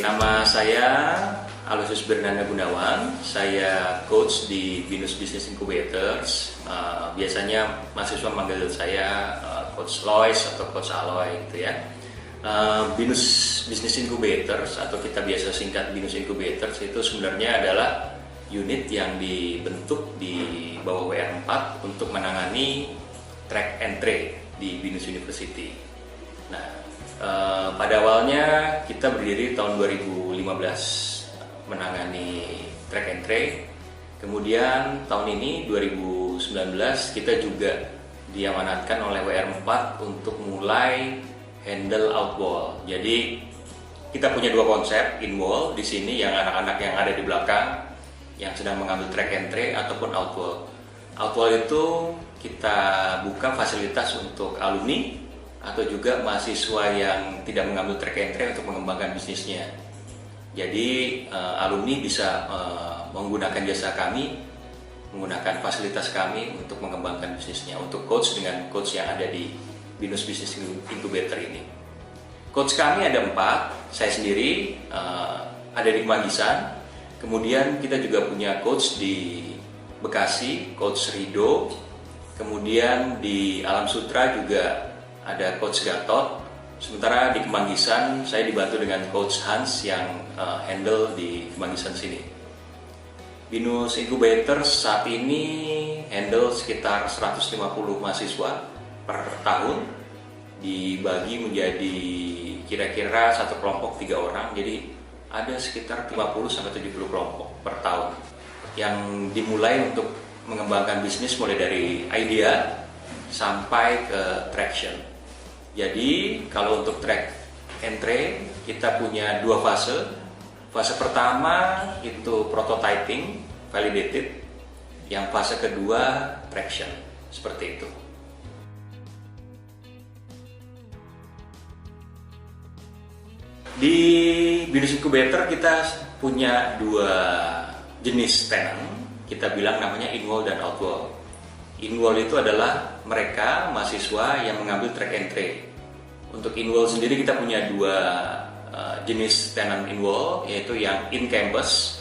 Nama saya Aloysius Bernanda Gunawan, saya coach di Binus Business Incubators. Biasanya mahasiswa manggil saya Coach Lois atau Coach Aloy gitu ya. Binus Business Incubators atau kita biasa singkat Binus Incubators itu sebenarnya adalah unit yang dibentuk di bawah WR4 untuk menangani track and trace di Binus University. Nah, pada awalnya kita berdiri tahun 2015 menangani track and trace. Kemudian tahun ini 2019 kita juga diamanatkan oleh WR4 untuk mulai handle outwall. Jadi kita punya dua konsep, inwall di sini yang anak-anak yang ada di belakang yang sedang mengambil track and trace ataupun outwall. Outwall itu kita buka fasilitas untuk alumni atau juga mahasiswa yang tidak mengambil track and trace untuk mengembangkan bisnisnya. Jadi alumni bisa menggunakan jasa kami, menggunakan fasilitas kami untuk mengembangkan bisnisnya, untuk coach dengan coach yang ada di Binus Business Incubator ini. Coach kami ada 4, saya sendiri ada di Kemanggisan, kemudian kita juga punya coach di Bekasi, Coach Rido, kemudian di Alam Sutra juga ada Coach Gatot. Sementara di Kemanggisan saya dibantu dengan Coach Hans yang handle di Kemanggisan sini. Binus Incubator saat ini handle sekitar 150 mahasiswa per tahun, dibagi menjadi kira-kira satu kelompok 3 orang, jadi ada sekitar 50-70 kelompok per tahun yang dimulai untuk mengembangkan bisnis mulai dari idea sampai ke traction. Jadi kalau untuk track and trace kita punya 2 fase. Fase pertama itu prototyping, validated. Yang fase kedua traction, seperti itu. Di Binus Incubator kita punya 2 jenis tenant. Kita bilang namanya inwall dan outwall. Inwall itu adalah mereka mahasiswa yang mengambil track and trace. Untuk inwall sendiri kita punya 2 jenis tenant inwall, yaitu yang in campus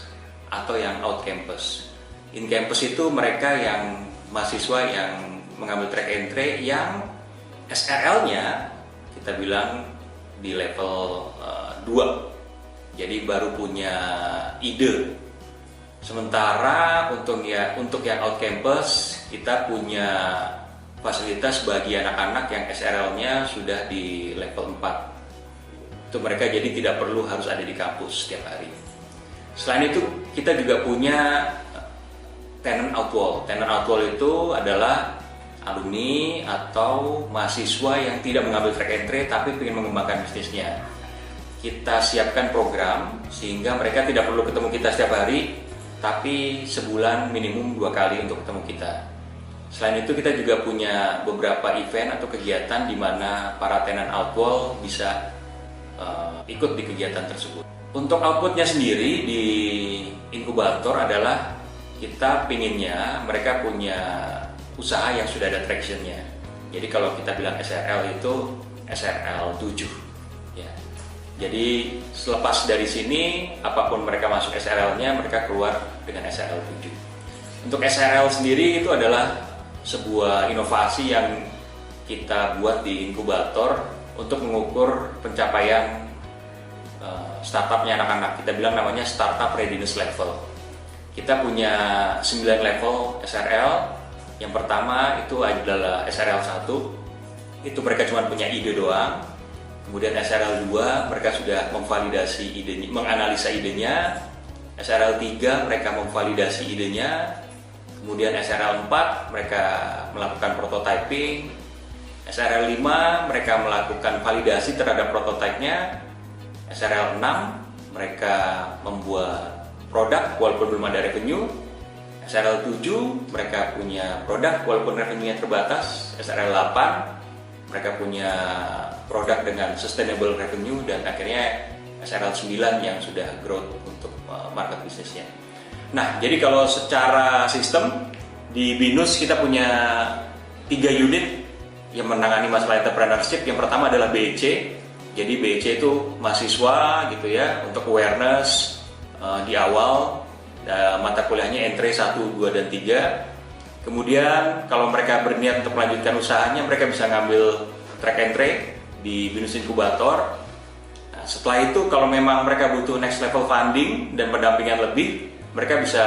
atau yang out campus. In campus itu mereka yang mahasiswa yang mengambil track and trace yang SRL-nya kita bilang di level 2. Jadi baru punya ide. Sementara untuk yang out campus kita punya fasilitas bagi anak-anak yang SRL-nya sudah di level 4. Itu mereka jadi tidak perlu harus ada di kampus setiap hari. Selain itu kita juga punya tenant outwall. Tenant outwall itu adalah alumni atau mahasiswa yang tidak mengambil track and trace tapi ingin mengembangkan bisnisnya. Kita siapkan program sehingga mereka tidak perlu ketemu kita setiap hari, tapi sebulan minimum 2 kali untuk ketemu kita. Selain itu kita juga punya beberapa event atau kegiatan di mana para tenant outwall bisa ikut di kegiatan tersebut. Untuk outputnya sendiri di inkubator adalah kita pinginnya mereka punya usaha yang sudah ada tractionnya. Jadi kalau kita bilang SRL itu SRL 7 ya. Jadi selepas dari sini apapun mereka masuk SRL-nya mereka keluar dengan SRL 7. Untuk SRL sendiri itu adalah sebuah inovasi yang kita buat di inkubator untuk mengukur pencapaian startupnya anak-anak. Kita bilang namanya startup readiness level. Kita punya 9 level SRL. Yang pertama itu adalah SRL 1. Itu mereka cuma punya ide doang. Kemudian SRL 2 mereka sudah memvalidasi idenya, menganalisa idenya. SRL 3 mereka memvalidasi idenya. Kemudian SRL 4 mereka melakukan prototyping. SRL 5 mereka melakukan validasi terhadap prototipenya. SRL 6 mereka membuat produk walaupun belum ada revenue. SRL 7 mereka punya produk walaupun revenue-nya terbatas. SRL 8 mereka punya produk dengan sustainable revenue, dan akhirnya SRL 9 yang sudah growth untuk market bisnisnya. Nah, jadi kalau secara sistem di Binus kita punya 3 unit yang menangani masalah entrepreneurship. Yang pertama adalah BEC, Jadi BEC itu mahasiswa gitu ya, untuk awareness di awal mata kuliahnya entry 1, 2, dan 3. Kemudian kalau mereka berniat untuk melanjutkan usahanya, mereka bisa ngambil track and trace di Binus Inkubator. Nah, setelah itu kalau memang mereka butuh next level funding dan pendampingan lebih, mereka bisa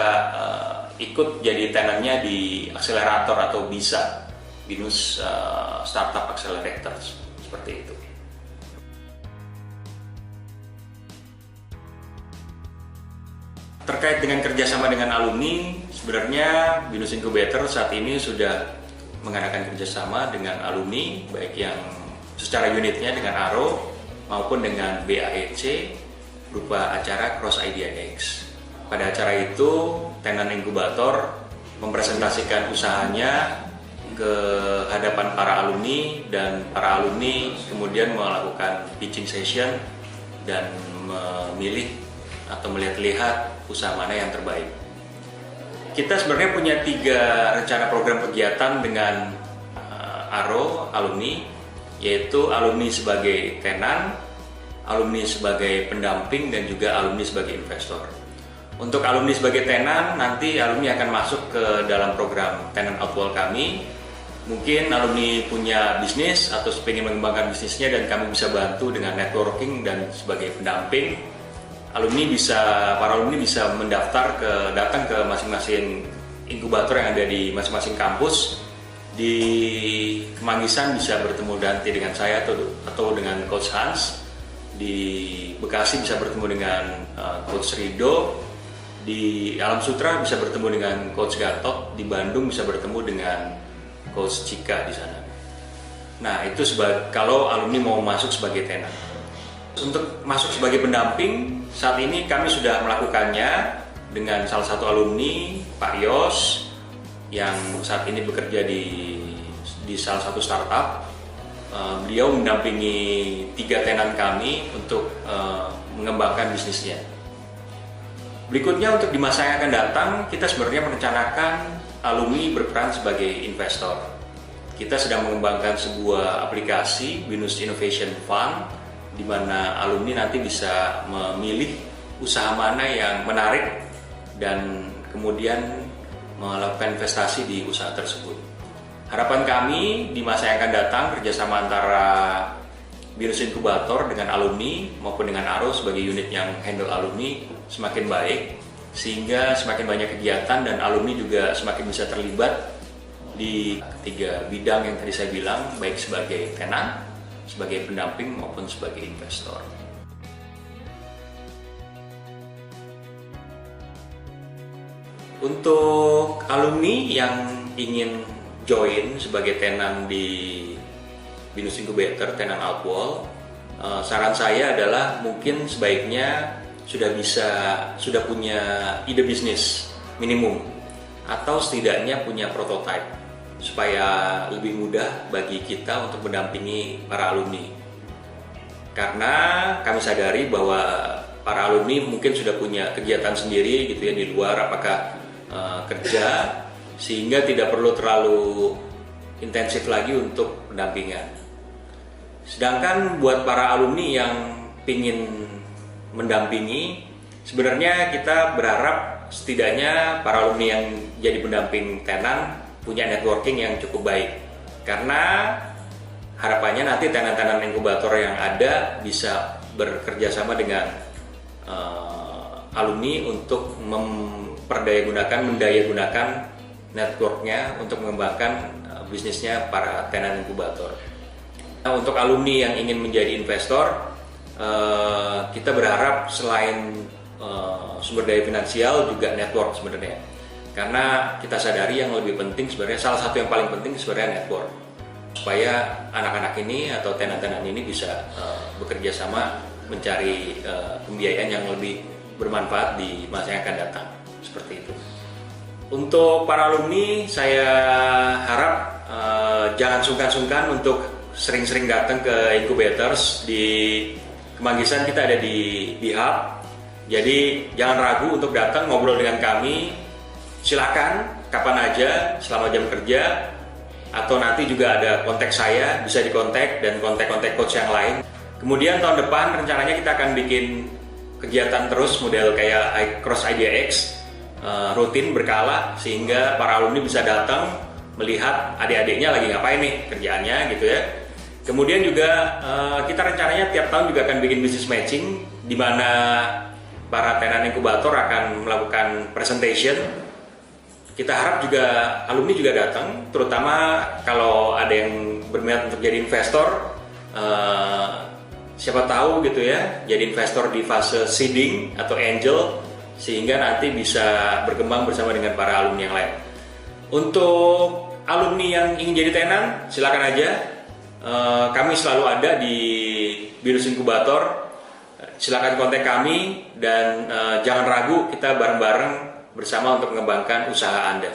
ikut jadi tenannya di akselerator atau bisa Binus Startup Accelerators, seperti itu. Terkait dengan kerjasama dengan alumni, sebenarnya Binus Incubator saat ini sudah mengadakan kerjasama dengan alumni, baik yang secara unitnya dengan ARO maupun dengan BAEC berupa acara Cross Idea X. Pada acara itu, Tenan Inkubator mempresentasikan usahanya ke hadapan para alumni, dan para alumni kemudian melakukan pitching session dan memilih atau melihat-lihat usaha mana yang terbaik. Kita sebenarnya punya 3 rencana program kegiatan dengan ARO alumni, yaitu alumni sebagai tenan, alumni sebagai pendamping, dan juga alumni sebagai investor. Untuk alumni sebagai tenan, nanti alumni akan masuk ke dalam program Tenant Outwall kami. Mungkin alumni punya bisnis atau ingin mengembangkan bisnisnya, dan kami bisa bantu dengan networking dan sebagai pendamping. Para alumni bisa datang ke masing-masing inkubator yang ada di masing-masing kampus. Di Kemanggisan bisa bertemu nanti dengan saya atau dengan Coach Hans. Di Bekasi bisa bertemu dengan Coach Rido. Di Alam Sutra bisa bertemu dengan Coach Gatot. Di Bandung bisa bertemu dengan Coach Cika di sana. Nah, itu kalau alumni mau masuk sebagai tenan. Untuk masuk sebagai pendamping, saat ini kami sudah melakukannya dengan salah satu alumni, Pak Yos, yang saat ini bekerja di salah satu startup. Beliau mendampingi 3 tenan kami untuk mengembangkan bisnisnya. Berikutnya, untuk di masa yang akan datang, kita sebenarnya merencanakan alumni berperan sebagai investor. Kita sedang mengembangkan sebuah aplikasi, Binus Innovation Fund, di mana alumni nanti bisa memilih usaha mana yang menarik dan kemudian melakukan investasi di usaha tersebut. Harapan kami di masa yang akan datang, kerjasama antara Binus Inkubator dengan alumni maupun dengan ARO sebagai unit yang handle alumni semakin baik, sehingga semakin banyak kegiatan dan alumni juga semakin bisa terlibat di 3 bidang yang tadi saya bilang, baik sebagai tenan, sebagai pendamping maupun sebagai investor. Untuk alumni yang ingin join sebagai tenan di Binus Incubator, Tenan Outwall, saran saya adalah mungkin sebaiknya sudah punya ide bisnis minimum, atau setidaknya punya prototype, supaya lebih mudah bagi kita untuk mendampingi para alumni. Karena kami sadari bahwa para alumni mungkin sudah punya kegiatan sendiri gitu ya di luar, apakah kerja, sehingga tidak perlu terlalu intensif lagi untuk pendampingan. Sedangkan buat para alumni yang ingin mendampingi, sebenarnya kita berharap setidaknya para alumni yang jadi pendamping tenan punya networking yang cukup baik, karena harapannya nanti tenan-tenan inkubator yang ada bisa bekerja sama dengan alumni untuk mendayagunakan networknya untuk mengembangkan bisnisnya para tenan inkubator. Nah, untuk alumni yang ingin menjadi investor, kita berharap selain sumber daya finansial juga network sebenarnya. Karena kita sadari yang lebih penting sebenarnya, salah satu yang paling penting sebenarnya network, supaya anak-anak ini atau tenan-tenan ini bisa bekerja sama mencari pembiayaan yang lebih bermanfaat di masa yang akan datang, seperti itu. Untuk para alumni, saya harap jangan sungkan-sungkan untuk sering-sering datang ke incubators. Di Kemanggisan kita ada di Hub, jadi jangan ragu untuk datang ngobrol dengan kami. Silakan kapan aja selama jam kerja, atau nanti juga ada kontak saya, bisa dikontak, dan kontak-kontak coach yang lain. Kemudian tahun depan rencananya kita akan bikin kegiatan terus model kayak Cross IdeaX, rutin berkala sehingga para alumni bisa datang melihat adik-adiknya lagi ngapain nih kerjaannya gitu ya. Kemudian juga kita rencananya tiap tahun juga akan bikin business matching di mana para tenan inkubator akan melakukan presentation. Kita harap juga alumni juga datang, terutama kalau ada yang berminat untuk jadi investor. Siapa tahu gitu ya, jadi investor di fase seeding atau angel, sehingga nanti bisa berkembang bersama dengan para alumni yang lain. Untuk alumni yang ingin jadi tenan, silakan aja. Kami selalu ada di Binus Inkubator. Silakan kontak kami dan jangan ragu, kita bareng-bareng bersama untuk mengembangkan usaha Anda.